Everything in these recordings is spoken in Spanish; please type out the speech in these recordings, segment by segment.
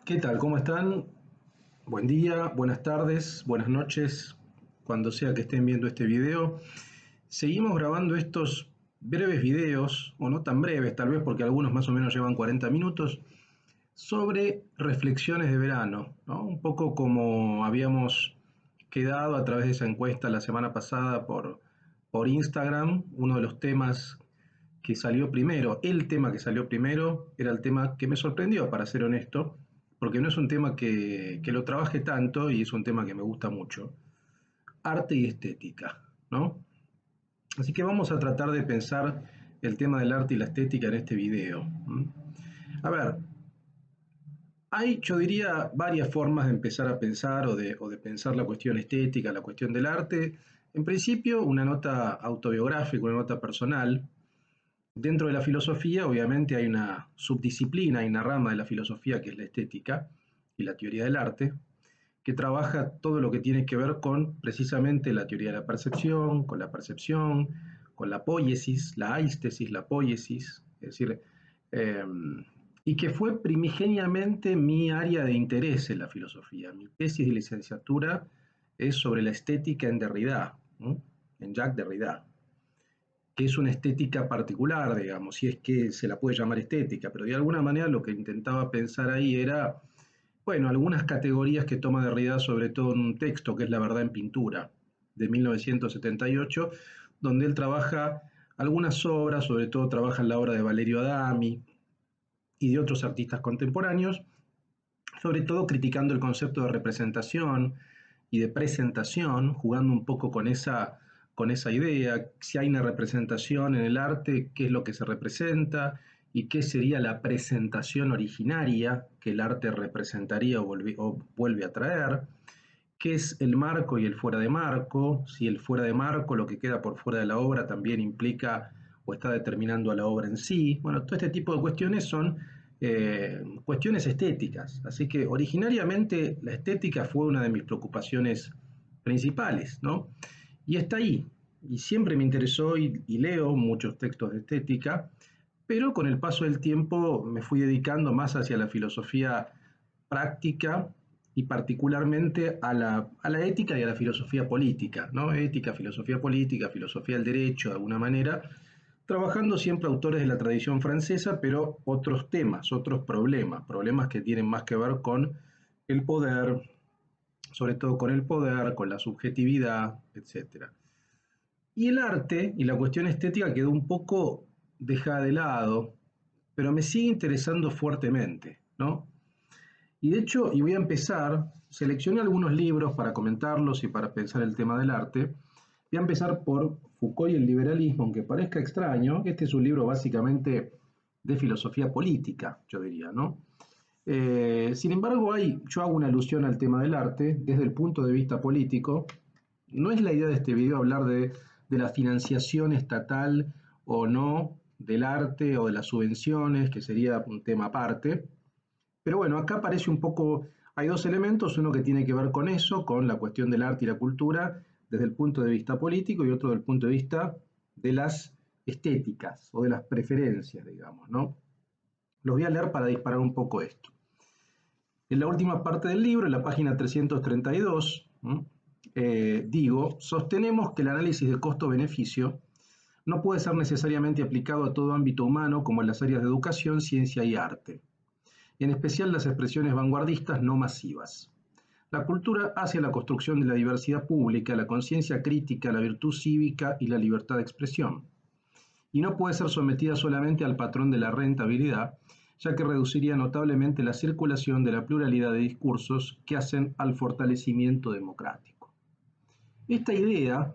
¿Qué tal? ¿Cómo están? Buen día, buenas tardes, buenas noches, cuando sea que estén viendo este video. Seguimos grabando estos breves videos, o no tan breves tal vez, porque algunos más o menos llevan 40 minutos, sobre reflexiones de verano, ¿no? Un poco como habíamos quedado a través de esa encuesta la semana pasada por Instagram. Uno de los temas que salió primero, el tema que salió primero, era el tema que me sorprendió, para ser honesto, porque no es un tema que lo trabaje tanto y es un tema que me gusta mucho. Arte y estética, ¿no? Así que vamos a tratar de pensar el tema del arte y la estética en este video. A ver, hay, yo diría, varias formas de empezar a pensar o de pensar la cuestión estética, la cuestión del arte. En principio, una nota autobiográfica, una nota personal. Dentro de la filosofía, obviamente, hay una subdisciplina, hay una rama de la filosofía que es la estética y la teoría del arte, que trabaja todo lo que tiene que ver con precisamente la teoría de la percepción, con la poiesis, la aistesis, la poiesis, es decir, eh, y que fue primigeniamente mi área de interés en la filosofía. Mi tesis de licenciatura es sobre la estética en Derrida, ¿no? En Jacques Derrida, que es una estética particular, digamos, si es que se la puede llamar estética, pero de alguna manera lo que intentaba pensar ahí era, bueno, algunas categorías que toma Derrida, sobre todo en un texto que es La verdad en pintura, de 1978, donde él trabaja algunas obras, sobre todo trabaja en la obra de Valerio Adami y de otros artistas contemporáneos, sobre todo criticando el concepto de representación y de presentación, jugando un poco con esa idea, si hay una representación en el arte, qué es lo que se representa y qué sería la presentación originaria que el arte representaría o vuelve a traer, qué es el marco y el fuera de marco, si el fuera de marco, lo que queda por fuera de la obra, también implica o está determinando a la obra en sí. Bueno, todo este tipo de cuestiones son cuestiones estéticas. Así que originariamente la estética fue una de mis preocupaciones principales, ¿no? Y está ahí. Y siempre me interesó y leo muchos textos de estética, pero con el paso del tiempo me fui dedicando más hacia la filosofía práctica y particularmente a la ética y a la filosofía política, ¿no? Ética, filosofía del derecho, de alguna manera, trabajando siempre autores de la tradición francesa, pero otros temas, otros problemas, problemas que tienen más que ver con el poder, sobre todo con el poder, con la subjetividad, etcétera. Y el arte y la cuestión estética quedó un poco dejada de lado, pero me sigue interesando fuertemente, ¿no? Y de hecho, y voy a empezar, seleccioné algunos libros para comentarlos y para pensar el tema del arte. Voy a empezar por Foucault y el liberalismo, aunque parezca extraño. Este es un libro básicamente de filosofía política, yo diría, ¿no? Sin embargo, yo hago una alusión al tema del arte desde el punto de vista político. No es la idea de este video hablar de la financiación estatal o no del arte o de las subvenciones, que sería un tema aparte. Pero bueno, acá aparece un poco, hay dos elementos, uno que tiene que ver con eso, con la cuestión del arte y la cultura, desde el punto de vista político, y otro desde el punto de vista de las estéticas o de las preferencias, digamos, ¿no? Los voy a leer para disparar un poco esto. En la última parte del libro, en la página 332, digo, sostenemos que el análisis de costo-beneficio no puede ser necesariamente aplicado a todo ámbito humano como en las áreas de educación, ciencia y arte, en especial las expresiones vanguardistas no masivas. La cultura hace la construcción de la diversidad pública, la conciencia crítica, la virtud cívica y la libertad de expresión, y no puede ser sometida solamente al patrón de la rentabilidad, ya que reduciría notablemente la circulación de la pluralidad de discursos que hacen al fortalecimiento democrático. Esta idea,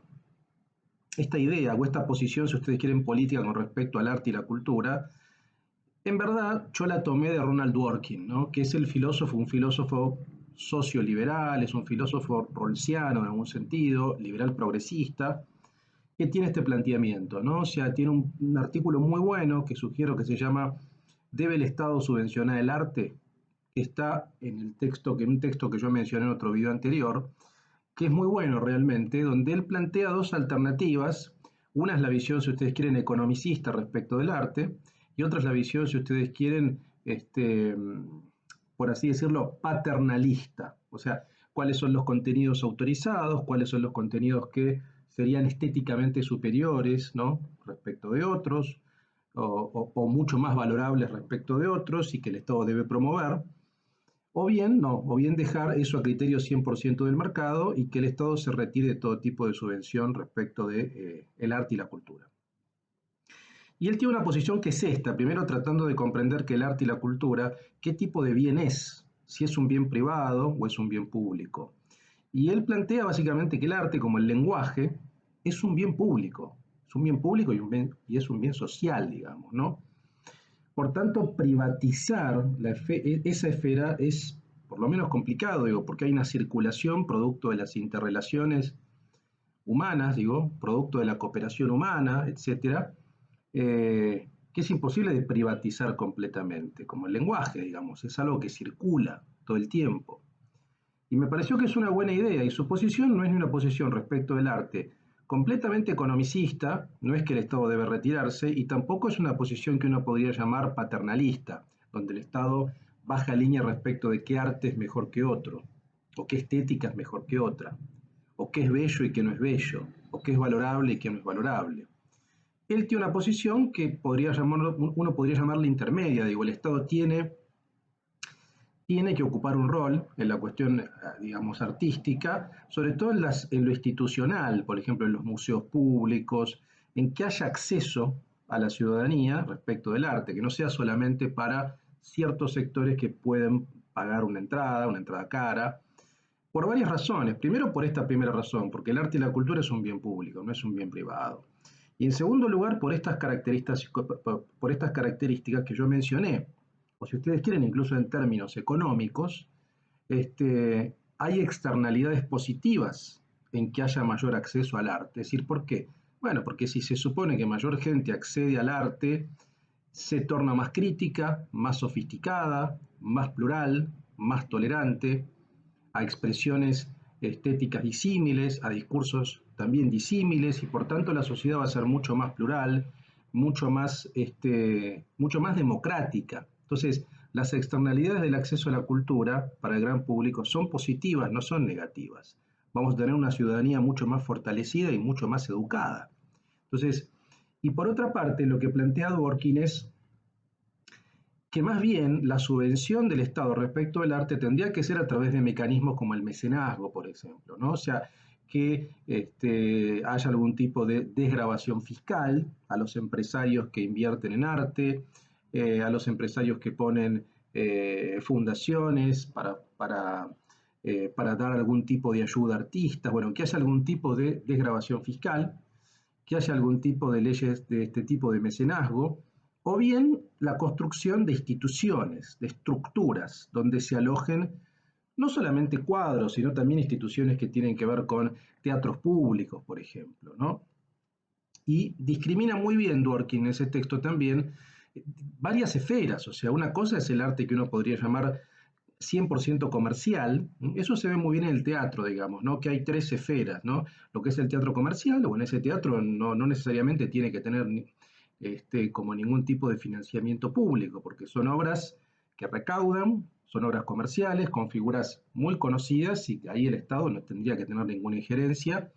o esta posición, si ustedes quieren, política con respecto al arte y la cultura, en verdad yo la tomé de Ronald Dworkin, ¿no? Que es un filósofo socioliberal, es un filósofo rawlsiano en algún sentido, liberal progresista, que tiene este planteamiento, ¿no? O sea, tiene un artículo muy bueno que sugiero que se llama ¿Debe el Estado subvencionar el arte? Que está en en un texto que yo mencioné en otro video anterior, que es muy bueno realmente, donde él plantea dos alternativas. Una es la visión, si ustedes quieren, economicista respecto del arte, y otra es la visión, si ustedes quieren, por así decirlo, paternalista. O sea, cuáles son los contenidos autorizados, cuáles son los contenidos que serían estéticamente superiores, ¿no? Respecto de otros, o mucho más valorables respecto de otros y que el Estado debe promover. O bien, no, o bien dejar eso a criterio 100% del mercado y que el Estado se retire de todo tipo de subvención respecto de, el arte y la cultura. Y él tiene una posición que es esta, primero tratando de comprender que el arte y la cultura, qué tipo de bien es, si es un bien privado o es un bien público. Y él plantea básicamente que el arte, como el lenguaje, es un bien público, es un bien público y es un bien social, digamos, ¿no? Por tanto, privatizar esa esfera es por lo menos complicado, digo, porque hay una circulación producto de las interrelaciones humanas, digo, producto de la cooperación humana, etcétera, que es imposible de privatizar completamente, como el lenguaje, digamos, es algo que circula todo el tiempo. Y me pareció que es una buena idea, y su posición no es ni una posición respecto del arte completamente economicista, no es que el Estado debe retirarse, y tampoco es una posición que uno podría llamar paternalista, donde el Estado baja línea respecto de qué arte es mejor que otro, o qué estética es mejor que otra, o qué es bello y qué no es bello, o qué es valorable y qué no es valorable. Él tiene una posición que uno podría llamarla intermedia, digo, el Estado tiene que ocupar un rol en la cuestión, digamos, artística, sobre todo en lo institucional, por ejemplo, en los museos públicos, en que haya acceso a la ciudadanía respecto del arte, que no sea solamente para ciertos sectores que pueden pagar una entrada cara, por varias razones. Primero, por esta primera razón, porque el arte y la cultura es un bien público, no es un bien privado. Y en segundo lugar, por estas características que yo mencioné, o si ustedes quieren, incluso en términos económicos, hay externalidades positivas en que haya mayor acceso al arte. Es decir, ¿por qué? Bueno, porque si se supone que mayor gente accede al arte, se torna más crítica, más sofisticada, más plural, más tolerante, a expresiones estéticas disímiles, a discursos también disímiles, y por tanto la sociedad va a ser mucho más plural, mucho más democrática. Entonces, las externalidades del acceso a la cultura para el gran público son positivas, no son negativas. Vamos a tener una ciudadanía mucho más fortalecida y mucho más educada. Entonces, y por otra parte, lo que plantea Dworkin es que más bien la subvención del Estado respecto al arte tendría que ser a través de mecanismos como el mecenazgo, por ejemplo, ¿no? O sea, que haya algún tipo de desgravación fiscal a los empresarios que invierten en arte, a los empresarios que ponen fundaciones para dar algún tipo de ayuda a artistas, bueno, que haya algún tipo de desgravación fiscal, que haya algún tipo de leyes de este tipo de mecenazgo, o bien la construcción de instituciones, de estructuras, donde se alojen no solamente cuadros, sino también instituciones que tienen que ver con teatros públicos, por ejemplo, ¿no? Y discrimina muy bien Dworkin en ese texto también varias esferas, o sea, una cosa es el arte que uno podría llamar 100% comercial, eso se ve muy bien en el teatro, digamos, ¿no? Que hay tres esferas, ¿no? Lo que es el teatro comercial, o en ese teatro no necesariamente tiene que tener como ningún tipo de financiamiento público, porque son obras que recaudan, son obras comerciales, con figuras muy conocidas, y ahí el Estado no tendría que tener ninguna injerencia.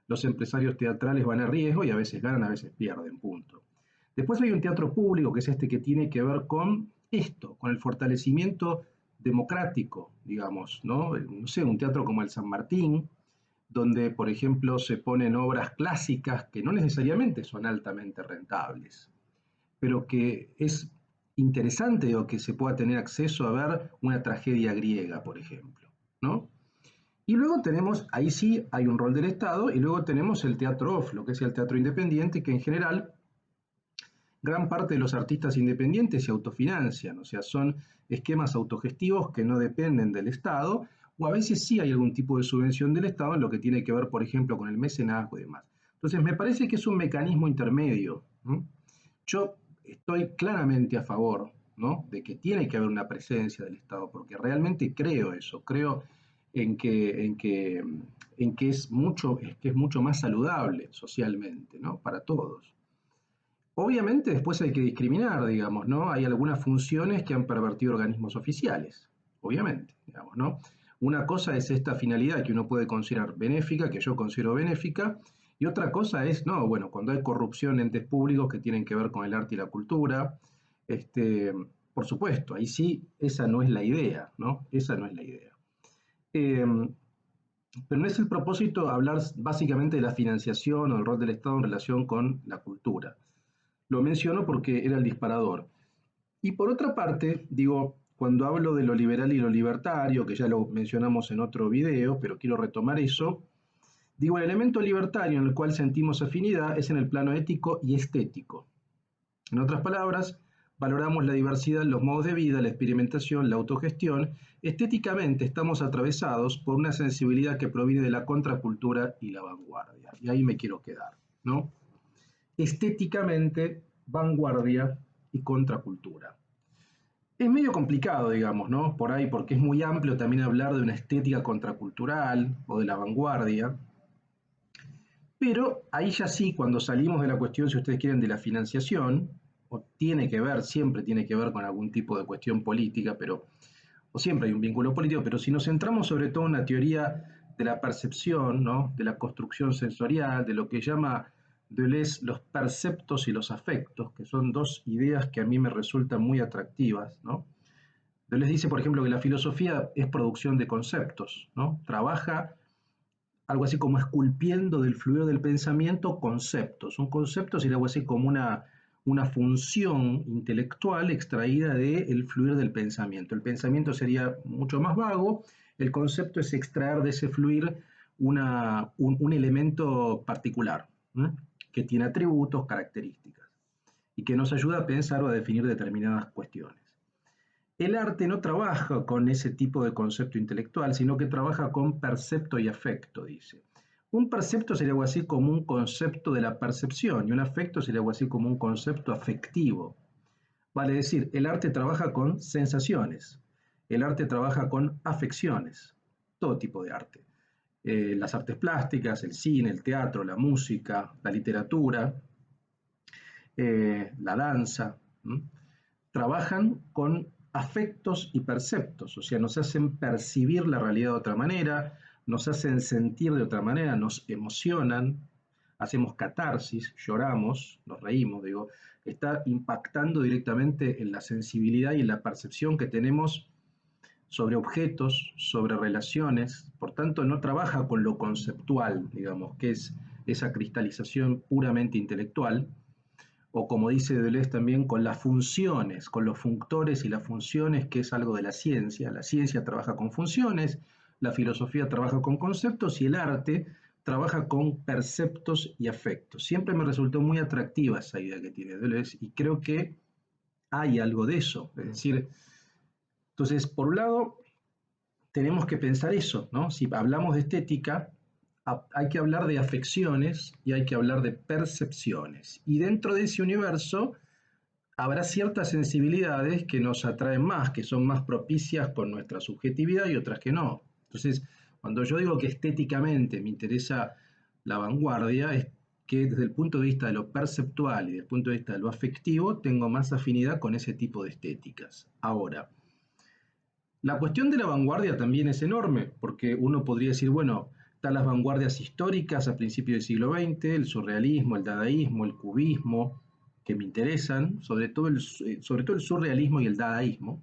Los empresarios teatrales van a riesgo y a veces ganan, a veces pierden, punto. Después hay un teatro público, que es este que tiene que ver con esto, con el fortalecimiento democrático, digamos, ¿no? No sé, un teatro como el San Martín, donde, por ejemplo, se ponen obras clásicas que no necesariamente son altamente rentables, pero que es interesante o que se pueda tener acceso a ver una tragedia griega, por ejemplo, ¿no? Y luego tenemos, ahí sí hay un rol del Estado, y luego tenemos el teatro off, lo que es el teatro independiente, que en general gran parte de los artistas independientes se autofinancian, o sea, son esquemas autogestivos que no dependen del Estado, o a veces sí hay algún tipo de subvención del Estado en lo que tiene que ver, por ejemplo, con el mecenazgo y demás. Entonces, me parece que es un mecanismo intermedio. ¿No? Yo estoy claramente a favor, ¿no? De que tiene que haber una presencia del Estado, porque realmente creo eso, creo en que, en que, que es mucho más saludable socialmente, ¿no? Para todos. Obviamente después hay que discriminar, digamos, ¿no? Hay algunas funciones que han pervertido organismos oficiales. obviamente, digamos, ¿no? Una cosa es esta finalidad que uno puede considerar benéfica, que yo considero benéfica, y otra cosa es, no, bueno, cuando hay corrupción en entes públicos que tienen que ver con el arte y la cultura, este, por supuesto, ahí sí, esa no es la idea, ¿no? Esa no es la idea. Eh, pero no es el propósito hablar básicamente de la financiación o del rol del Estado en relación con la cultura. Lo menciono porque era el disparador. Y por otra parte, digo, cuando hablo de lo liberal y lo libertario, que ya lo mencionamos en otro video, pero quiero retomar eso, digo, el elemento libertario en el cual sentimos afinidad es en el plano ético y estético. En otras palabras, valoramos la diversidad, los modos de vida, la experimentación, la autogestión. Estéticamente estamos atravesados por una sensibilidad que proviene de la contracultura y la vanguardia. Y ahí me quiero quedar, ¿no? Estéticamente, vanguardia y contracultura. Es medio complicado, digamos, ¿no? Por ahí, porque es muy amplio también hablar de una estética contracultural o de la vanguardia. Pero ahí ya sí, cuando salimos de la cuestión, si ustedes quieren, de la financiación, o tiene que ver, siempre tiene que ver con algún tipo de cuestión política, pero, o siempre hay un vínculo político, pero si nos centramos sobre todo en la teoría de la percepción, ¿no? De la construcción sensorial, de lo que llama Deleuze los perceptos y los afectos, que son dos ideas que a mí me resultan muy atractivas, ¿no? Deleuze dice, por ejemplo, que la filosofía es producción de conceptos, ¿no? Trabaja algo así como esculpiendo del fluido del pensamiento conceptos. Un concepto sería algo así como una función intelectual extraída del fluir del pensamiento. El pensamiento sería mucho más vago, el concepto es extraer de ese fluir un elemento particular, ¿eh? Que tiene atributos, características, y que nos ayuda a pensar o a definir determinadas cuestiones. El arte no trabaja con ese tipo de concepto intelectual, sino que trabaja con percepto y afecto, dice. Un percepto sería algo así como un concepto de la percepción y un afecto sería algo así como un concepto afectivo. Vale decir, el arte trabaja con sensaciones, el arte trabaja con afecciones, todo tipo de arte. Las artes plásticas, el cine, el teatro, la música, la literatura, la danza, ¿m? Trabajan con afectos y perceptos, o sea, nos hacen percibir la realidad de otra manera, nos hacen sentir de otra manera, nos emocionan, hacemos catarsis, lloramos, nos reímos, digo, está impactando directamente en la sensibilidad y en la percepción que tenemos sobre objetos, sobre relaciones, por tanto no trabaja con lo conceptual, digamos, que es esa cristalización puramente intelectual, o como dice Deleuze también, con las funciones, con los functores y las funciones, que es algo de la ciencia. La ciencia trabaja con funciones, la filosofía trabaja con conceptos y el arte trabaja con perceptos y afectos. Siempre me resultó muy atractiva esa idea que tiene Deleuze y creo que hay algo de eso. Es decir, entonces, por un lado, tenemos que pensar eso, ¿no? Si hablamos de estética, hay que hablar de afecciones y hay que hablar de percepciones. Y dentro de ese universo habrá ciertas sensibilidades que nos atraen más, que son más propicias con nuestra subjetividad y otras que no. Entonces, cuando yo digo que estéticamente me interesa la vanguardia, es que desde el punto de vista de lo perceptual y desde el punto de vista de lo afectivo, tengo más afinidad con ese tipo de estéticas. Ahora, la cuestión de la vanguardia también es enorme, porque uno podría decir, bueno, están las vanguardias históricas a principios del siglo XX, el surrealismo, el dadaísmo, el cubismo, que me interesan, sobre todo el surrealismo y el dadaísmo.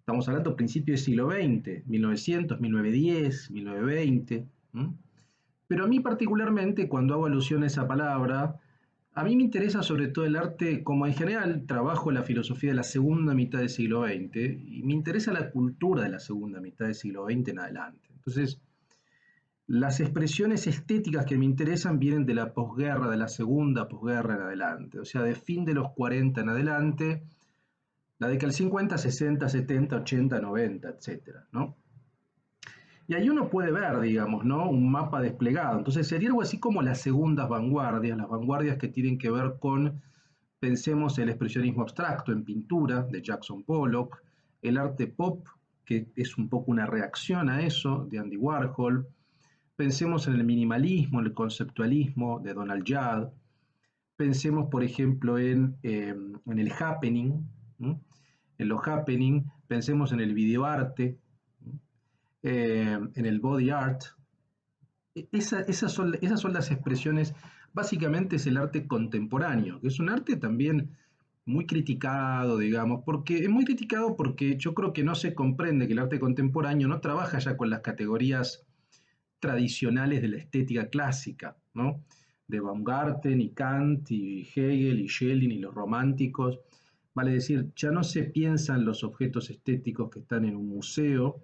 Estamos hablando de principios del siglo XX, 1900, 1910, 1920. ¿Mm? Pero a mí particularmente, cuando hago alusión a esa palabra, a mí me interesa sobre todo el arte, como en general trabajo la filosofía de la segunda mitad del siglo XX, y me interesa la cultura de la segunda mitad del siglo XX en adelante. Entonces, las expresiones estéticas que me interesan vienen de la posguerra, de la segunda posguerra en adelante, o sea, de fin de los 40 en adelante, la década del 50, 60, 70, 80, 90, etcétera, ¿no? Y ahí uno puede ver, digamos, ¿no? Un mapa desplegado. Entonces sería algo así como las segundas vanguardias, las vanguardias que tienen que ver con, pensemos, el expresionismo abstracto en pintura de Jackson Pollock, el arte pop, que es un poco una reacción a eso, de Andy Warhol. Pensemos en el minimalismo, en el conceptualismo de Donald Judd. Pensemos, por ejemplo, en el happening, ¿no? en los happening, pensemos en el videoarte, en el body art. Esas son las expresiones, básicamente es el arte contemporáneo, que es un arte también muy criticado, digamos, porque es muy criticado porque yo creo que no se comprende que el arte contemporáneo no trabaja ya con las categorías tradicionales de la estética clásica, ¿no? De Baumgarten y Kant y Hegel y Schelling y los románticos. Vale decir, ya no se piensan los objetos estéticos que están en un museo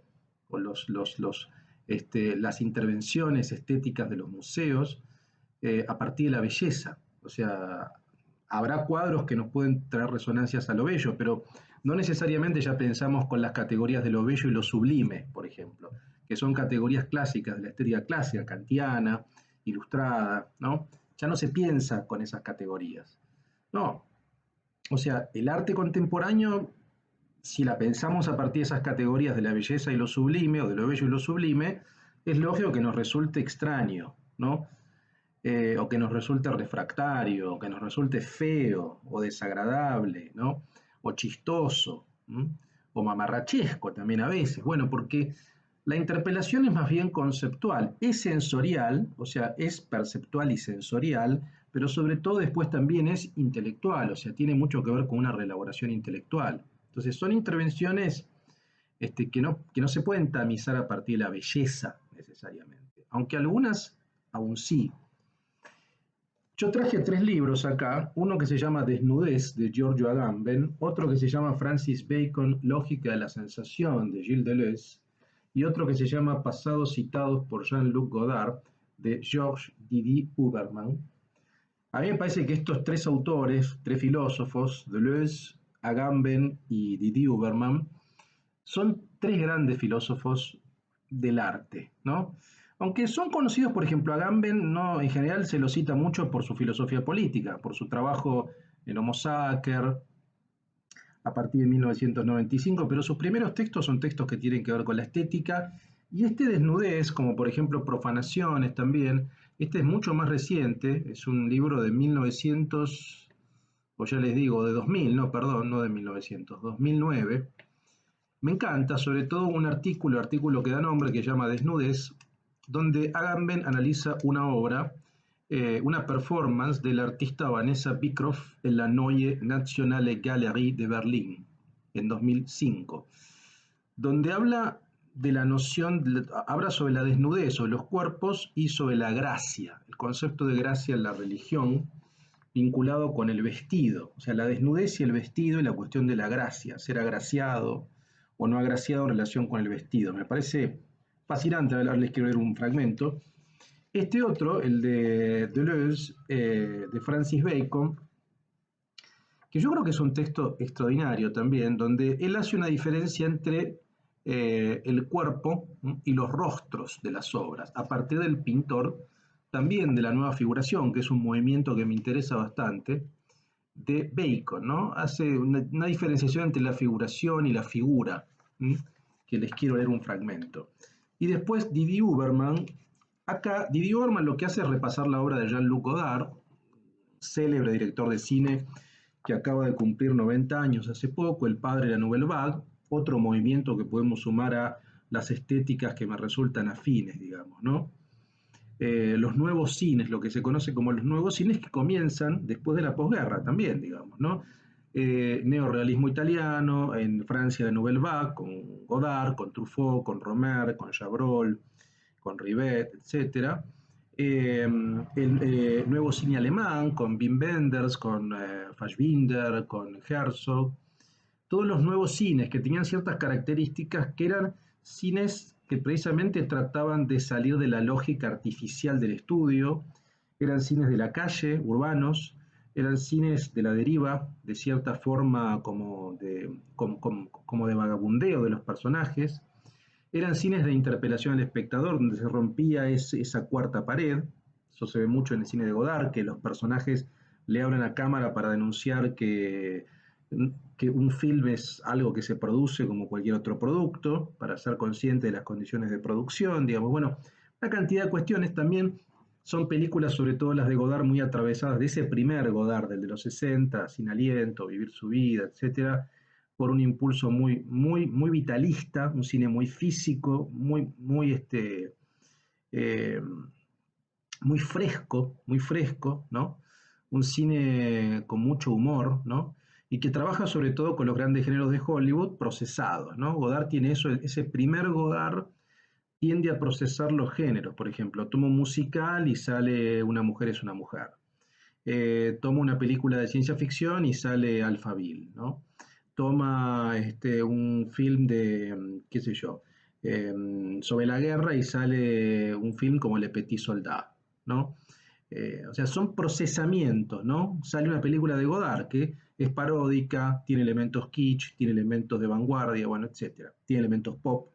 o las intervenciones estéticas de los museos a partir de la belleza. O sea, habrá cuadros que nos pueden traer resonancias a lo bello, pero no necesariamente ya pensamos con las categorías de lo bello y lo sublime, por ejemplo, que son categorías clásicas de la estética clásica, kantiana, ilustrada, ¿no? Ya no se piensa con esas categorías. No, o sea, el arte contemporáneo, si la pensamos a partir de esas categorías de la belleza y lo sublime, o de lo bello y lo sublime, es lógico que nos resulte extraño, ¿no? O que nos resulte refractario, o que nos resulte feo, o desagradable, ¿no? O chistoso, ¿m? O mamarrachesco también a veces. Bueno, porque la interpelación es más bien conceptual, es sensorial, o sea, es perceptual y sensorial, pero sobre todo después también es intelectual, o sea, tiene mucho que ver con una reelaboración intelectual. Entonces, son intervenciones que no se pueden tamizar a partir de la belleza necesariamente, aunque algunas aún sí. Yo traje tres libros acá, uno que se llama Desnudez de Giorgio Agamben, otro que se llama Francis Bacon, Lógica de la sensación de Gilles Deleuze, y otro que se llama Pasados citados por Jean-Luc Godard de Georges Didi Huberman. A mí me parece que estos tres autores, tres filósofos, Deleuze, Agamben y Didi Huberman, son tres grandes filósofos del arte, ¿no? Aunque son conocidos, por ejemplo, Agamben, no, en general se lo cita mucho por su filosofía política, por su trabajo en Homo Sacer, a partir de 1995, pero sus primeros textos son textos que tienen que ver con la estética, y este Desnudez, como por ejemplo Profanaciones también, este es mucho más reciente, es un libro de 1900, o ya les digo, de 2000, no, perdón, no de 1900, 2009. Me encanta, sobre todo un artículo que da nombre, que se llama Desnudez, donde Agamben analiza una obra, una performance de la artista Vanessa Bicroft en la Neue Nationale Galerie de Berlín, en 2005, donde habla de la noción, habla sobre la desnudez, sobre los cuerpos y sobre la gracia, el concepto de gracia en la religión, vinculado con el vestido, o sea, la desnudez y el vestido y la cuestión de la gracia, ser agraciado o no agraciado en relación con el vestido. Me parece fascinante, les quiero leer un fragmento. Este otro, el de Deleuze, de Francis Bacon, que yo creo que es un texto extraordinario también, donde él hace una diferencia entre el cuerpo y los rostros de las obras, a partir del pintor, también de la nueva figuración, que es un movimiento que me interesa bastante, de Bacon, ¿no? Hace una diferenciación entre la figuración y la figura, ¿m? Que les quiero leer un fragmento. Y después Didi Huberman, acá Didi Huberman lo que hace es repasar la obra de Jean-Luc Godard, célebre director de cine que acaba de cumplir 90 años hace poco, el padre de la Nouvelle Vague, otro movimiento que podemos sumar a las estéticas que me resultan afines, digamos, ¿no? Los nuevos cines, lo que se conoce como los nuevos cines que comienzan después de la posguerra también, digamos, ¿no? Neorrealismo italiano, en Francia de Nouvelle Vague, con Godard, con Truffaut, con Romer, con Chabrol, con Rivet, etc. El nuevo cine alemán, con Wim Wenders, con Fassbinder, con Herzog, todos los nuevos cines que tenían ciertas características que eran cines que precisamente trataban de salir de la lógica artificial del estudio, eran cines de la calle, urbanos, eran cines de la deriva, de cierta forma como de vagabundeo de los personajes, eran cines de interpelación al espectador, donde se rompía esa cuarta pared, eso se ve mucho en el cine de Godard, que los personajes le hablan a cámara para denunciar que un film es algo que se produce como cualquier otro producto, para ser consciente de las condiciones de producción, digamos, bueno, una cantidad de cuestiones también son películas, sobre todo las de Godard, muy atravesadas de ese primer Godard, del de los 60, Sin aliento, Vivir su vida, etcétera, por un impulso muy vitalista, un cine muy físico, eh, muy fresco, ¿no? Un cine con mucho humor, ¿no? Y que trabaja sobre todo con los grandes géneros de Hollywood procesados, ¿no? Godard tiene eso, ese primer Godard tiende a procesar los géneros, por ejemplo, toma un musical y sale Una mujer es una mujer. Toma una película de ciencia ficción y sale Alphaville, ¿no? Toma un film de, qué sé yo, sobre la guerra y sale un film como Le Petit Soldat, ¿no? O sea, son procesamientos, ¿no? Sale una película de Godard que es paródica, tiene elementos kitsch, tiene elementos de vanguardia, bueno, etcétera, tiene elementos pop.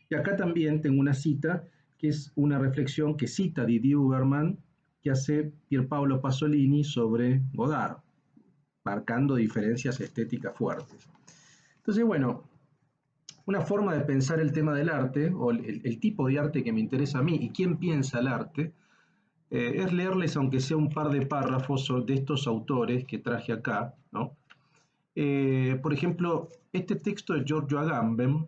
Y acá también tengo una cita que es una reflexión que cita Didier Huberman que hace Pierpaolo Pasolini sobre Godard, marcando diferencias estéticas fuertes. Entonces, bueno, una forma de pensar el tema del arte, o el tipo de arte que me interesa a mí y quién piensa el arte, es leerles aunque sea un par de párrafos de estos autores que traje acá, ¿no? Por ejemplo, este texto de Giorgio Agamben,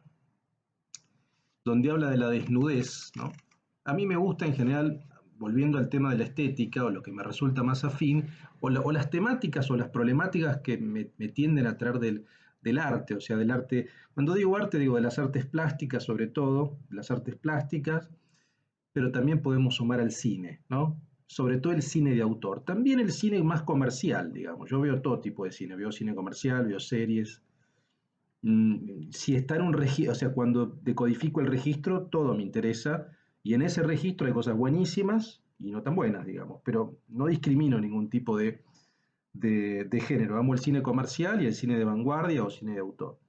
donde habla de la desnudez, ¿no? A mí me gusta en general, volviendo al tema de la estética, o lo que me resulta más afín, o las temáticas o las problemáticas que me tienden a traer del arte, o sea, del arte, cuando digo arte digo de las artes plásticas sobre todo, las artes plásticas, pero también podemos sumar al cine, ¿no? Sobre todo el cine de autor, también el cine más comercial, digamos. Yo veo todo tipo de cine, veo cine comercial, veo series, si está en un registro, o sea, cuando decodifico el registro, todo me interesa, y en ese registro hay cosas buenísimas y no tan buenas, digamos, pero no discrimino ningún tipo de género. Amo el cine comercial y el cine de vanguardia o cine de autor.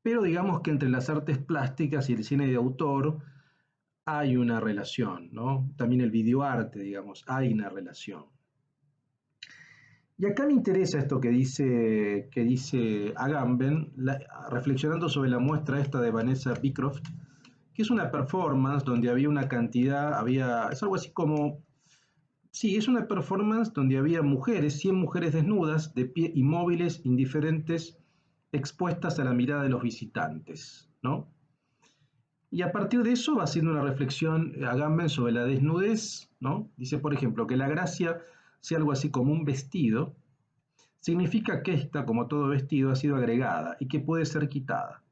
Pero digamos que entre las artes plásticas y el cine de autor hay una relación, ¿no? También el videoarte, digamos, hay una relación. Y acá me interesa esto que dice Agamben, reflexionando sobre la muestra esta de Vanessa Beecroft, que es una performance donde había una cantidad, es algo así como, sí, es una performance donde había mujeres, 100 mujeres desnudas, de pie, inmóviles, indiferentes, expuestas a la mirada de los visitantes, ¿no? Y a partir de eso va haciendo una reflexión Agamben sobre la desnudez, ¿no? Dice, por ejemplo, que la gracia sea algo así como un vestido, significa que ésta, como todo vestido, ha sido agregada y que puede ser quitada.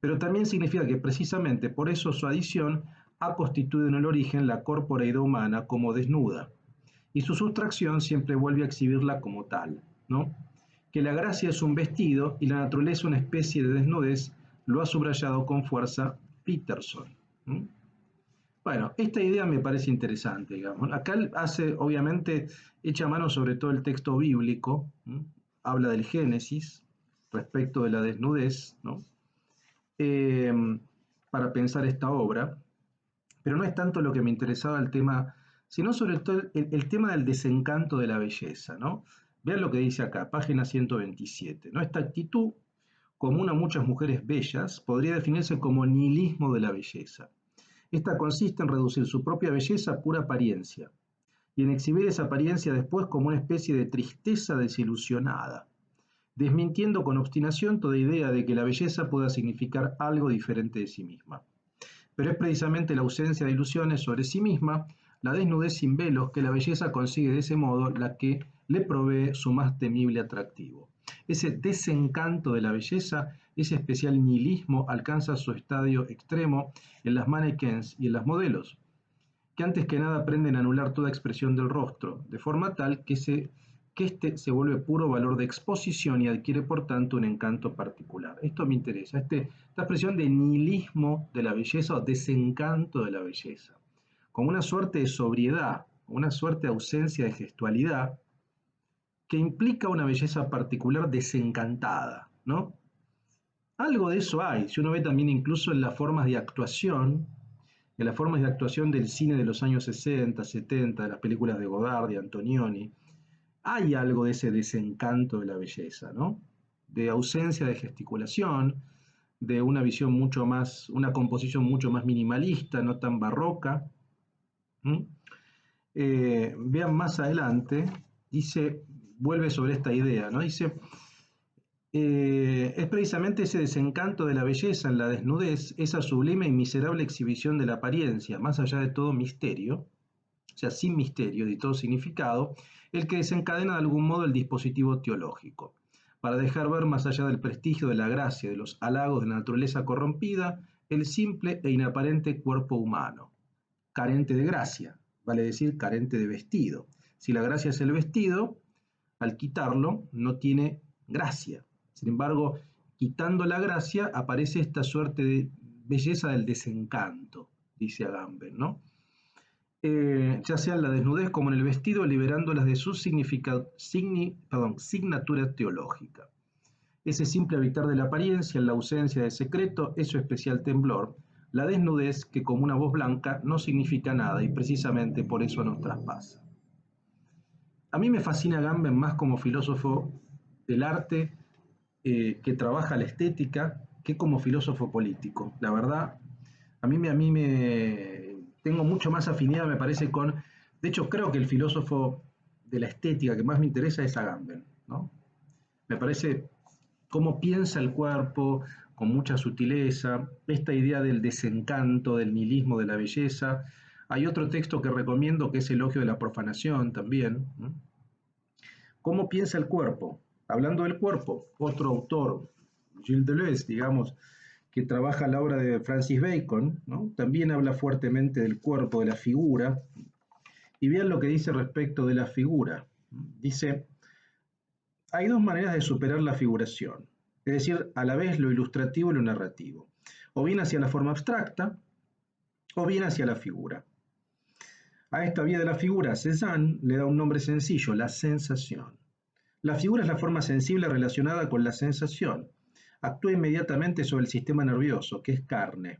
Pero también significa que precisamente por eso su adición ha constituido en el origen la corporeidad humana como desnuda, y su sustracción siempre vuelve a exhibirla como tal, ¿no? Que la gracia es un vestido y la naturaleza una especie de desnudez, lo ha subrayado con fuerza Peterson. ¿Mm? Bueno, esta idea me parece interesante, digamos. Acá hace, obviamente, echa mano sobre todo el texto bíblico, ¿no? Habla del Génesis respecto de la desnudez, ¿no? Eh, para pensar esta obra, pero no es tanto lo que me interesaba el tema, sino sobre todo el tema del desencanto de la belleza, ¿no? Vean lo que dice acá, página 127, ¿no? Esta actitud, común a muchas mujeres bellas, podría definirse como nihilismo de la belleza. Esta consiste en reducir su propia belleza a pura apariencia y en exhibir esa apariencia después como una especie de tristeza desilusionada, desmintiendo con obstinación toda idea de que la belleza pueda significar algo diferente de sí misma. Pero es precisamente la ausencia de ilusiones sobre sí misma, la desnudez sin velos, que la belleza consigue de ese modo la que le provee su más temible atractivo. Ese desencanto de la belleza, ese especial nihilismo alcanza su estadio extremo en las mannequins y en las modelos, que antes que nada aprenden a anular toda expresión del rostro, de forma tal que éste se vuelve puro valor de exposición y adquiere por tanto un encanto particular. Esto me interesa, esta expresión de nihilismo de la belleza o desencanto de la belleza, como una suerte de sobriedad, una suerte de ausencia de gestualidad que implica una belleza particular desencantada, ¿no? Algo de eso hay, si uno ve también incluso en las formas de actuación, en las formas de actuación del cine de los años 60, 70, de las películas de Godard, de Antonioni, hay algo de ese desencanto de la belleza, ¿no? De ausencia de gesticulación, de una visión mucho más, una composición mucho más minimalista, no tan barroca. ¿Mm? Vean más adelante, dice, vuelve sobre esta idea, ¿no? Dice, Es precisamente ese desencanto de la belleza en la desnudez, esa sublime y miserable exhibición de la apariencia, más allá de todo misterio, o sea, sin misterio y todo significado, el que desencadena de algún modo el dispositivo teológico, para dejar ver más allá del prestigio de la gracia, de los halagos de la naturaleza corrompida, el simple e inaparente cuerpo humano, carente de gracia, vale decir carente de vestido. Si la gracia es el vestido, al quitarlo no tiene gracia. Sin embargo, quitando la gracia aparece esta suerte de belleza del desencanto, dice Agamben, ¿no? Ya sea en la desnudez como en el vestido, liberándolas de su signatura teológica. Ese simple habitar de la apariencia en la ausencia de secreto es su especial temblor, la desnudez que como una voz blanca no significa nada y precisamente por eso nos traspasa. A mí me fascina Agamben más como filósofo del arte que trabaja la estética que como filósofo político. La verdad, a mí me tengo mucho más afinidad, me parece, con. De hecho, creo que el filósofo de la estética que más me interesa es Agamben, ¿no? Me parece cómo piensa el cuerpo con mucha sutileza, esta idea del desencanto, del nihilismo de la belleza. Hay otro texto que recomiendo que es Elogio de la profanación también, ¿no? ¿Cómo piensa el cuerpo? Hablando del cuerpo, otro autor, Gilles Deleuze, digamos, que trabaja la obra de Francis Bacon, ¿no? También habla fuertemente del cuerpo, de la figura, y vean lo que dice respecto de la figura. Dice, hay dos maneras de superar la figuración, es decir, a la vez lo ilustrativo y lo narrativo, o bien hacia la forma abstracta, o bien hacia la figura. A esta vía de la figura, Cézanne le da un nombre sencillo, la sensación. La figura es la forma sensible relacionada con la sensación. Actúa inmediatamente sobre el sistema nervioso, que es carne,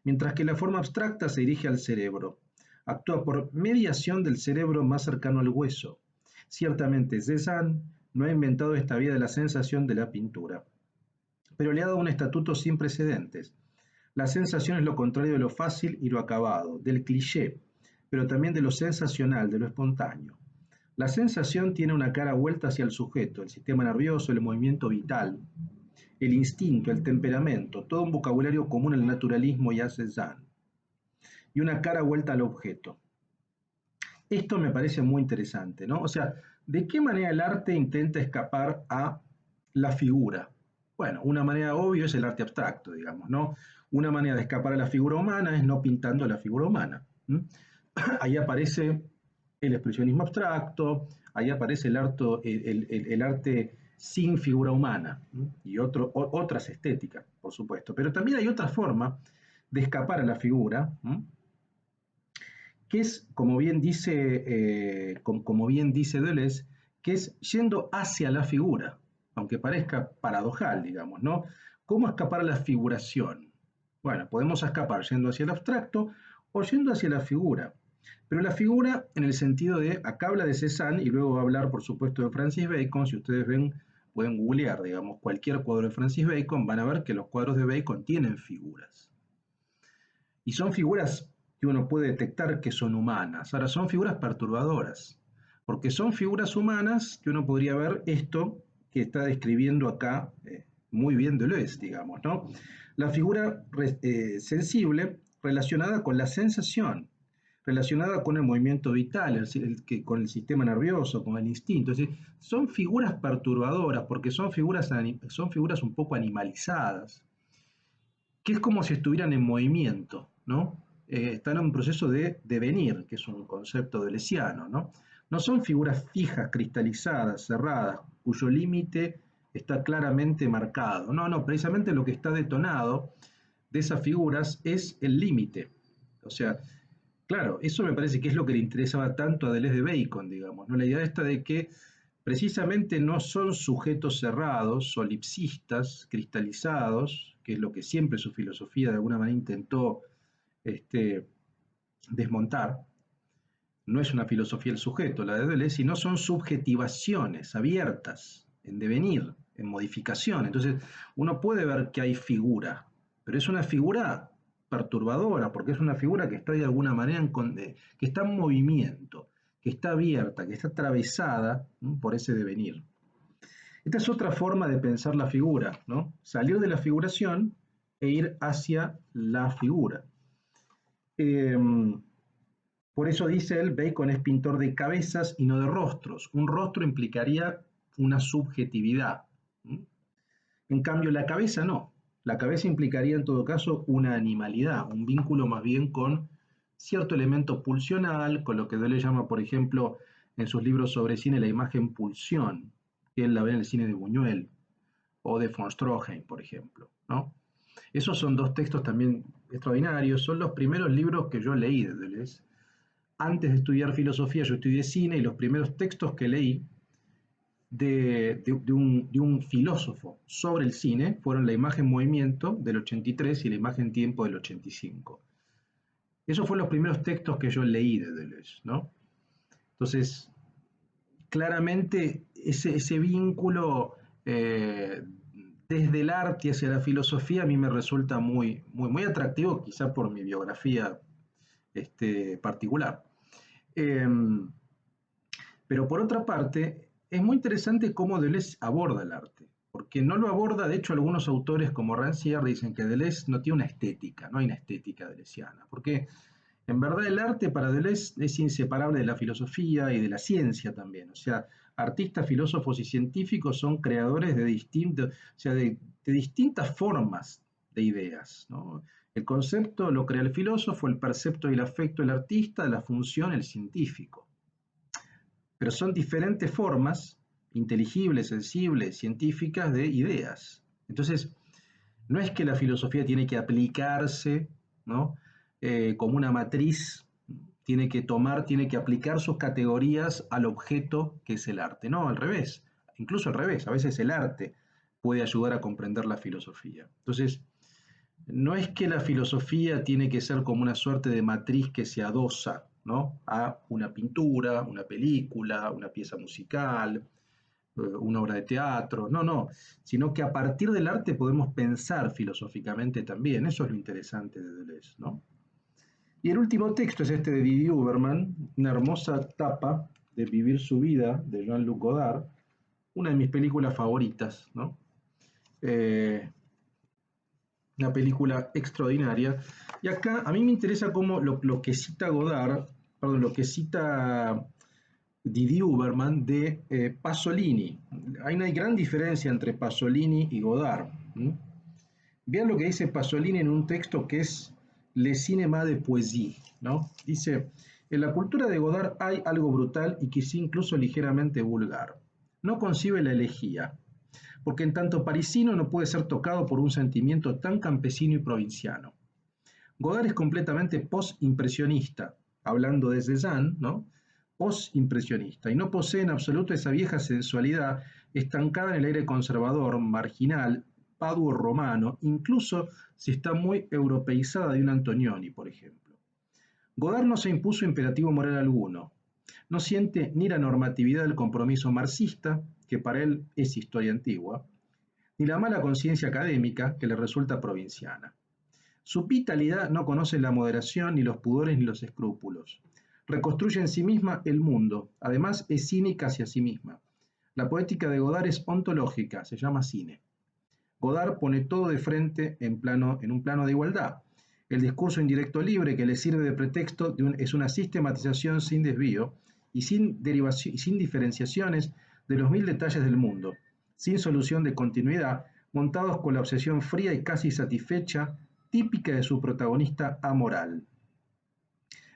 mientras que la forma abstracta se dirige al cerebro. Actúa por mediación del cerebro más cercano al hueso. Ciertamente, Cézanne no ha inventado esta vía de la sensación de la pintura, pero le ha dado un estatuto sin precedentes. La sensación es lo contrario de lo fácil y lo acabado, del cliché, pero también de lo sensacional, de lo espontáneo. La sensación tiene una cara vuelta hacia el sujeto, el sistema nervioso, el movimiento vital, el instinto, el temperamento, todo un vocabulario común al naturalismo y a Cézanne, y una cara vuelta al objeto. Esto me parece muy interesante, ¿no? O sea, ¿de qué manera el arte intenta escapar a la figura? Bueno, una manera obvia es el arte abstracto, digamos, ¿no? Una manera de escapar a la figura humana es no pintando la figura humana. Ahí aparece el expresionismo abstracto, ahí aparece el arte sin figura humana y otras estéticas, por supuesto. Pero también hay otra forma de escapar a la figura, que es, como bien dice Deleuze, que es yendo hacia la figura, aunque parezca paradojal, digamos, ¿no? ¿Cómo escapar a la figuración? Bueno, podemos escapar yendo hacia el abstracto o yendo hacia la figura. Pero la figura en el sentido de, acá habla de Cézanne y luego va a hablar, por supuesto, de Francis Bacon. Si ustedes ven, pueden googlear, digamos, cualquier cuadro de Francis Bacon, van a ver que los cuadros de Bacon tienen figuras. Y son figuras que uno puede detectar que son humanas. Ahora, son figuras perturbadoras, porque son figuras humanas que uno podría ver esto que está describiendo acá muy bien Deleuze, digamos, ¿no? La figura sensible relacionada con la sensación, relacionada con el movimiento vital, con el sistema nervioso, con el instinto. Es decir, son figuras perturbadoras porque son figuras un poco animalizadas, que es como si estuvieran en movimiento, ¿no? Están en un proceso de devenir, que es un concepto deleuziano, ¿no? No son figuras fijas, cristalizadas, cerradas, cuyo límite está claramente marcado. No, no, precisamente lo que está detonado de esas figuras es el límite. O sea, claro, eso me parece que es lo que le interesaba tanto a Deleuze de Bacon, digamos, ¿no? La idea esta de que precisamente no son sujetos cerrados, solipsistas, cristalizados, que es lo que siempre su filosofía de alguna manera intentó este, desmontar. No es una filosofía del sujeto, la de Deleuze, sino son subjetivaciones abiertas, en devenir, en modificación. Entonces, uno puede ver que hay figura, pero es una figura perturbadora, porque es una figura que está de alguna manera que está en movimiento, que está abierta, que está atravesada por ese devenir. Esta es otra forma de pensar la figura, ¿no? Salir de la figuración e ir hacia la figura. Eh, por eso dice él, Bacon es pintor de cabezas y no de rostros. Un rostro implicaría una subjetividad. En cambio, la cabeza no. La cabeza implicaría en todo caso una animalidad, un vínculo más bien con cierto elemento pulsional, con lo que Deleuze llama, por ejemplo, en sus libros sobre cine, la imagen pulsión, que él la ve en el cine de Buñuel o de von Stroheim, por ejemplo, ¿no? Esos son dos textos también extraordinarios, son los primeros libros que yo leí de Deleuze. Antes de estudiar filosofía, yo estudié cine y los primeros textos que leí de un filósofo sobre el cine fueron La imagen movimiento del 83 y La imagen tiempo del 85. Esos fueron los primeros textos que yo leí de Deleuze, ¿no? Entonces, claramente ese vínculo desde el arte hacia la filosofía a mí me resulta muy atractivo, quizá por mi biografía particular. Eh, pero por otra parte, es muy interesante cómo Deleuze aborda el arte, porque no lo aborda, de hecho algunos autores como Rancière dicen que Deleuze no tiene una estética, no hay una estética deleuziana, porque en verdad el arte para Deleuze es inseparable de la filosofía y de la ciencia también, o sea, artistas, filósofos y científicos son creadores de distintas formas de ideas, ¿no? El concepto lo crea el filósofo, el percepto y el afecto el artista, la función el científico, pero son diferentes formas, inteligibles, sensibles, científicas, de ideas. Entonces, no es que la filosofía tiene que aplicarse, ¿no? Como una matriz, tiene que aplicar sus categorías al objeto que es el arte. No, al revés, incluso al revés, a veces el arte puede ayudar a comprender la filosofía. Entonces, no es que la filosofía tiene que ser como una suerte de matriz que se adosa, ¿no? A una pintura, una película, una pieza musical, una obra de teatro, no, sino que a partir del arte podemos pensar filosóficamente también, eso es lo interesante de Deleuze, ¿no? Y el último texto es este de Didier Huberman, una hermosa tapa de Vivir su vida, de Jean-Luc Godard, una de mis películas favoritas, ¿no? Eh, una película extraordinaria. Y acá a mí me interesa cómo lo que cita Godard, perdón, lo que cita Didier Huberman de Pasolini. Hay una gran diferencia entre Pasolini y Godard. ¿M? Vean lo que dice Pasolini en un texto que es Le cinéma de poésie, ¿no? Dice, en la cultura de Godard hay algo brutal y quizá incluso ligeramente vulgar. No concibe la elegía, porque en tanto parisino no puede ser tocado por un sentimiento tan campesino y provinciano. Godard es completamente post-impresionista, hablando de Cézanne, ¿no? Post-impresionista, y no posee en absoluto esa vieja sensualidad estancada en el aire conservador, marginal, paduo romano, incluso si está muy europeizada de un Antonioni, por ejemplo. Godard no se impuso imperativo moral alguno, no siente ni la normatividad del compromiso marxista, que para él es historia antigua, ni la mala conciencia académica, que le resulta provinciana. Su vitalidad no conoce la moderación, ni los pudores, ni los escrúpulos. Reconstruye en sí misma el mundo, además es cínica hacia sí misma. La poética de Godard es ontológica, se llama cine. Godard pone todo de frente en un plano de igualdad. El discurso indirecto libre que le sirve de pretexto es una sistematización sin desvío y sin diferenciaciones de los mil detalles del mundo, sin solución de continuidad, montados con la obsesión fría y casi satisfecha, típica de su protagonista amoral,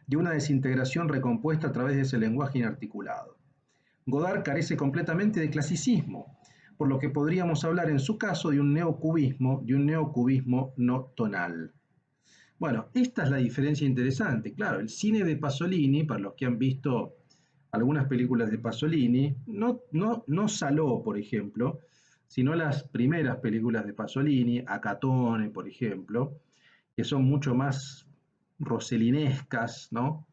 de una desintegración recompuesta a través de ese lenguaje inarticulado. Godard carece completamente de clasicismo, por lo que podríamos hablar en su caso de un neocubismo no tonal. Bueno, esta es la diferencia interesante. Claro, el cine de Pasolini, para los que han visto algunas películas de Pasolini, no Salò, por ejemplo, sino las primeras películas de Pasolini, Acatone, por ejemplo, que son mucho más roselinescas, ¿no?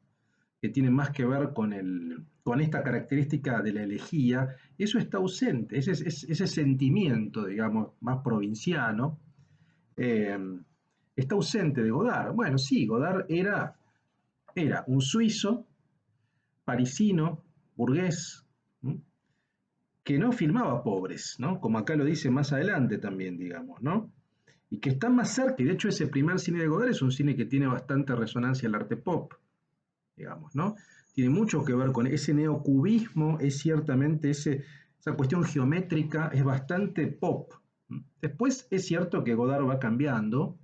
Que tienen más que ver con esta característica de la elegía, eso está ausente, ese sentimiento, digamos, más provinciano, eh, está ausente de Godard. Bueno, sí, Godard era, un suizo, parisino, burgués, ¿m? que no filmaba pobres, ¿no? Como acá lo dice más adelante también, digamos, ¿no? Y que está más cerca, y de hecho ese primer cine de Godard es un cine que tiene bastante resonancia al arte pop, digamos, ¿no? Tiene mucho que ver con ese neocubismo, es ciertamente esa cuestión geométrica, es bastante pop. Después es cierto que Godard va cambiando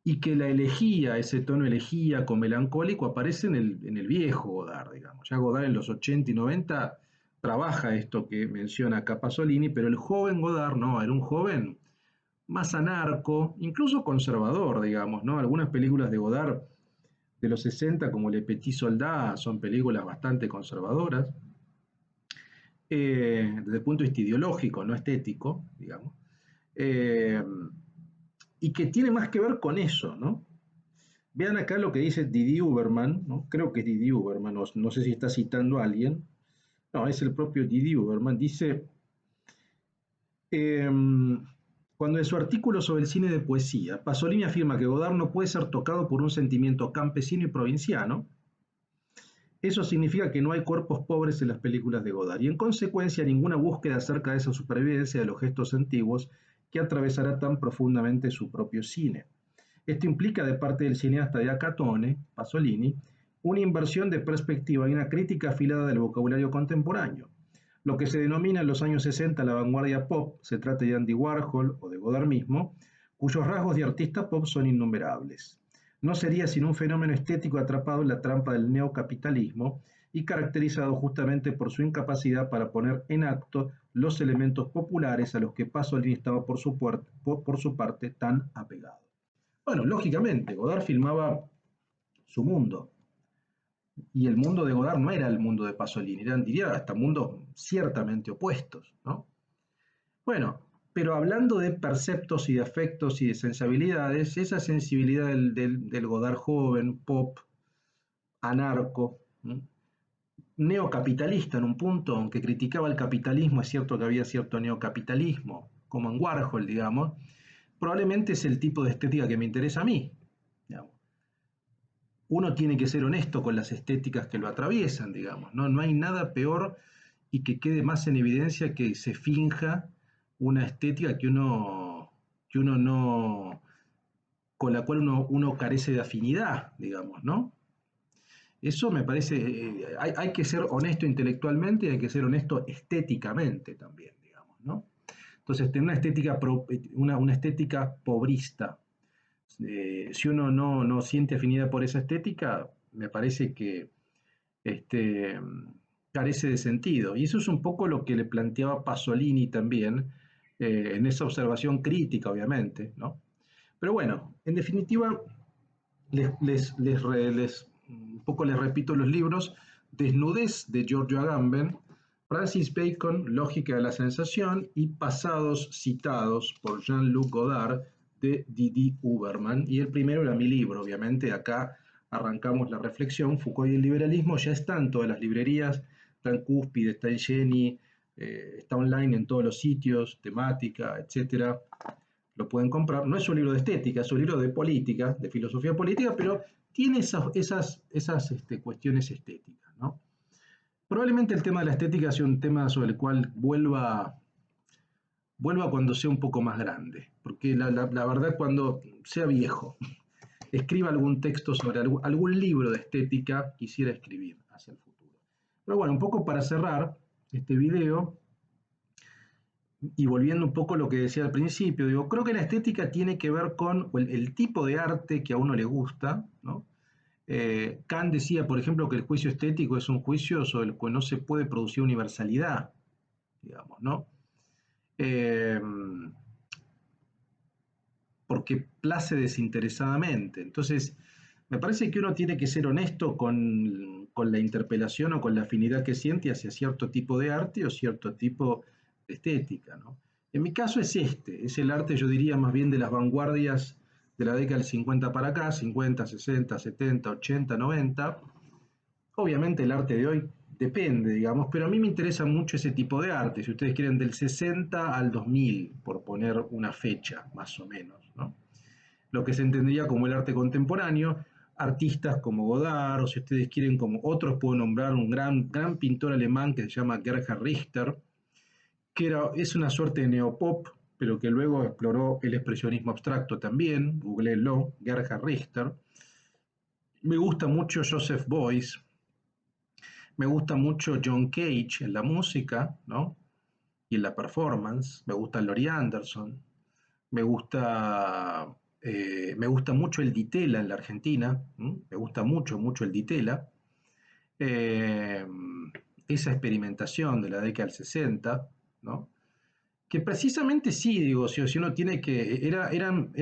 y que la elegía, ese tono elegíaco, melancólico, aparece en el viejo Godard, digamos. Ya Godard en los 80 y 90 trabaja esto que menciona acá Pasolini, pero el joven Godard no, era un joven más anarco, incluso conservador, digamos, ¿no? Algunas películas de Godard de los 60, como Le Petit Soldat, son películas bastante conservadoras, desde el punto de vista ideológico, no estético, digamos, eh, y que tiene más que ver con eso, ¿no? Vean acá lo que dice Didi Uberman, ¿no? Creo que es Didi Uberman, no sé si está citando a alguien, no, es el propio Didi Uberman, dice, eh, cuando en su artículo sobre el cine de poesía, Pasolini afirma que Godard no puede ser tocado por un sentimiento campesino y provinciano, eso significa que no hay cuerpos pobres en las películas de Godard y en consecuencia ninguna búsqueda acerca de esa supervivencia de los gestos antiguos que atravesará tan profundamente su propio cine. Esto implica de parte del cineasta de Acatone, Pasolini, una inversión de perspectiva y una crítica afilada del vocabulario contemporáneo. Lo que se denomina en los años 60 la vanguardia pop, se trata de Andy Warhol o de Godard mismo, cuyos rasgos de artista pop son innumerables. No sería sino un fenómeno estético atrapado en la trampa del neocapitalismo y caracterizado justamente por su incapacidad para poner en acto los elementos populares a los que Pasolini estaba por su parte tan apegado. Bueno, lógicamente, Godard filmaba su mundo, y el mundo de Godard no era el mundo de Pasolini, eran, diría, hasta mundos ciertamente opuestos, ¿no? Bueno, pero hablando de perceptos y de afectos y de sensibilidades, esa sensibilidad del Godard joven, pop, anarco, ¿no? Neocapitalista en un punto, aunque criticaba el capitalismo, es cierto que había cierto neocapitalismo, como en Warhol, digamos, probablemente es el tipo de estética que me interesa a mí, digamos. Uno tiene que ser honesto con las estéticas que lo atraviesan, digamos, ¿no? No hay nada peor y que quede más en evidencia que se finja una estética que uno no, con la cual uno carece de afinidad, digamos, ¿no? Eso me parece, hay que ser honesto intelectualmente y hay que ser honesto estéticamente también, digamos, ¿no? Entonces, tener una estética pobrista, si uno no siente afinidad por esa estética, me parece que este, carece de sentido. Y eso es un poco lo que le planteaba Pasolini también, en esa observación crítica, obviamente, ¿no? Pero bueno, en definitiva, un poco les repito los libros: Desnudez, de Giorgio Agamben; Francis Bacon, Lógica de la sensación; y Pasados citados, por Jean-Luc Godard, de Didi Uberman. Y el primero era mi libro, obviamente. Acá arrancamos la reflexión. Foucault y el liberalismo ya está en todas las librerías, está en Cúspide, está en Jenny, está online en todos los sitios, temática, etcétera. Lo pueden comprar. No es un libro de estética, es un libro de política, de filosofía política, pero tiene esas cuestiones estéticas, ¿no? Probablemente el tema de la estética sea un tema sobre el cual vuelva cuando sea un poco más grande, porque la verdad, cuando sea viejo, escriba algún texto sobre algún libro de estética, quisiera escribir hacia el futuro. Pero bueno, un poco para cerrar este video, y volviendo un poco a lo que decía al principio, digo, creo que la estética tiene que ver con el tipo de arte que a uno le gusta, ¿no? Kant decía, por ejemplo, que el juicio estético es un juicio sobre el cual no se puede producir universalidad, digamos, ¿no? Eh, Porque place desinteresadamente. Entonces, me parece que uno tiene que ser honesto con la interpelación o con la afinidad que siente hacia cierto tipo de arte o cierto tipo de estética, ¿no? En mi caso es el arte, yo diría, más bien de las vanguardias de la década del 50 para acá, 50, 60, 70, 80, 90. Obviamente el arte de hoy depende, digamos, pero a mí me interesa mucho ese tipo de arte, si ustedes quieren, del 60 al 2000, por poner una fecha, más o menos, ¿no? Lo que se entendería como el arte contemporáneo, artistas como Godard, o si ustedes quieren, como otros, puedo nombrar un gran pintor alemán que se llama Gerhard Richter, es una suerte de neopop, pero que luego exploró el expresionismo abstracto también, googleenlo, Gerhard Richter. Me gusta mucho Joseph Beuys, me gusta mucho John Cage en la música, ¿no? Y en la performance, me gusta Laurie Anderson, me gusta mucho el Di Tella en la Argentina, me gusta mucho, mucho el Di Tella. Eh, Esa experimentación de la década del 60, ¿no? Que precisamente sí, digo, si uno tiene que, eran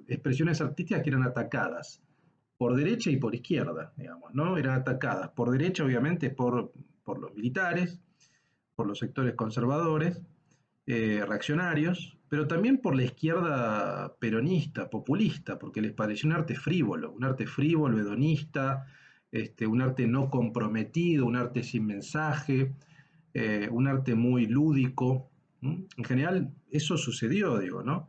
expresiones artísticas que eran atacadas por derecha y por izquierda, digamos, ¿no? Eran atacadas por derecha, obviamente, por los militares, por los sectores conservadores, reaccionarios, pero también por la izquierda peronista, populista, porque les pareció un arte frívolo, hedonista, un arte no comprometido, un arte sin mensaje, un arte muy lúdico. En general, eso sucedió, digo, ¿no?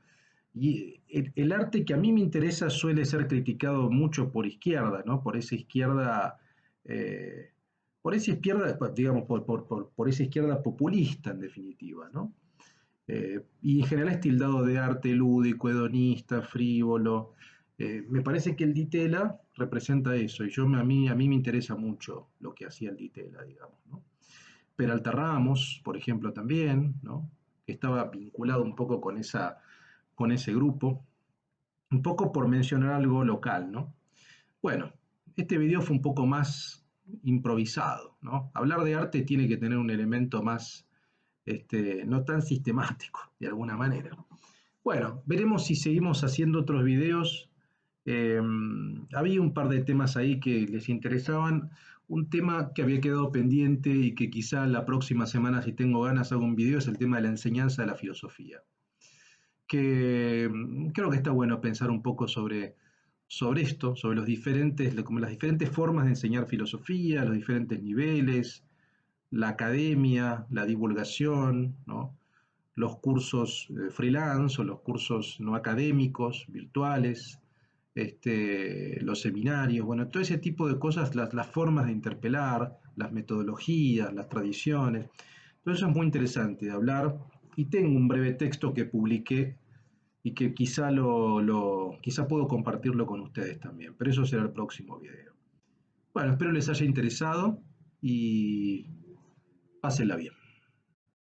Y el arte que a mí me interesa suele ser criticado mucho por izquierda, ¿no? Eh, por esa izquierda, digamos, por esa izquierda populista, en definitiva, ¿no? Y en general es tildado de arte lúdico, hedonista, frívolo. Me parece que el Di Tella representa eso, y a mí me interesa mucho lo que hacía el Di Tella, digamos, ¿no? Peralta Ramos, por ejemplo, también, ¿no? Que estaba vinculado un poco con ese grupo, un poco por mencionar algo local, ¿no? Bueno, este video fue un poco más improvisado, ¿no? Hablar de arte tiene que tener un elemento más, no tan sistemático, de alguna manera. Bueno, veremos si seguimos haciendo otros videos. Eh, Había un par de temas ahí que les interesaban. Un tema que había quedado pendiente y que quizá la próxima semana, si tengo ganas, hago un video, es el tema de la enseñanza de la filosofía. Que creo que está bueno pensar un poco sobre esto, sobre como las diferentes formas de enseñar filosofía, los diferentes niveles, la academia, la divulgación, ¿no? Los cursos freelance o los cursos no académicos, virtuales, los seminarios, bueno, todo ese tipo de cosas, las formas de interpelar, las metodologías, las tradiciones, todo eso es muy interesante de hablar y tengo un breve texto que publiqué y que quizá puedo compartirlo con ustedes también, pero eso será el próximo video. Bueno, espero les haya interesado y pásenla bien.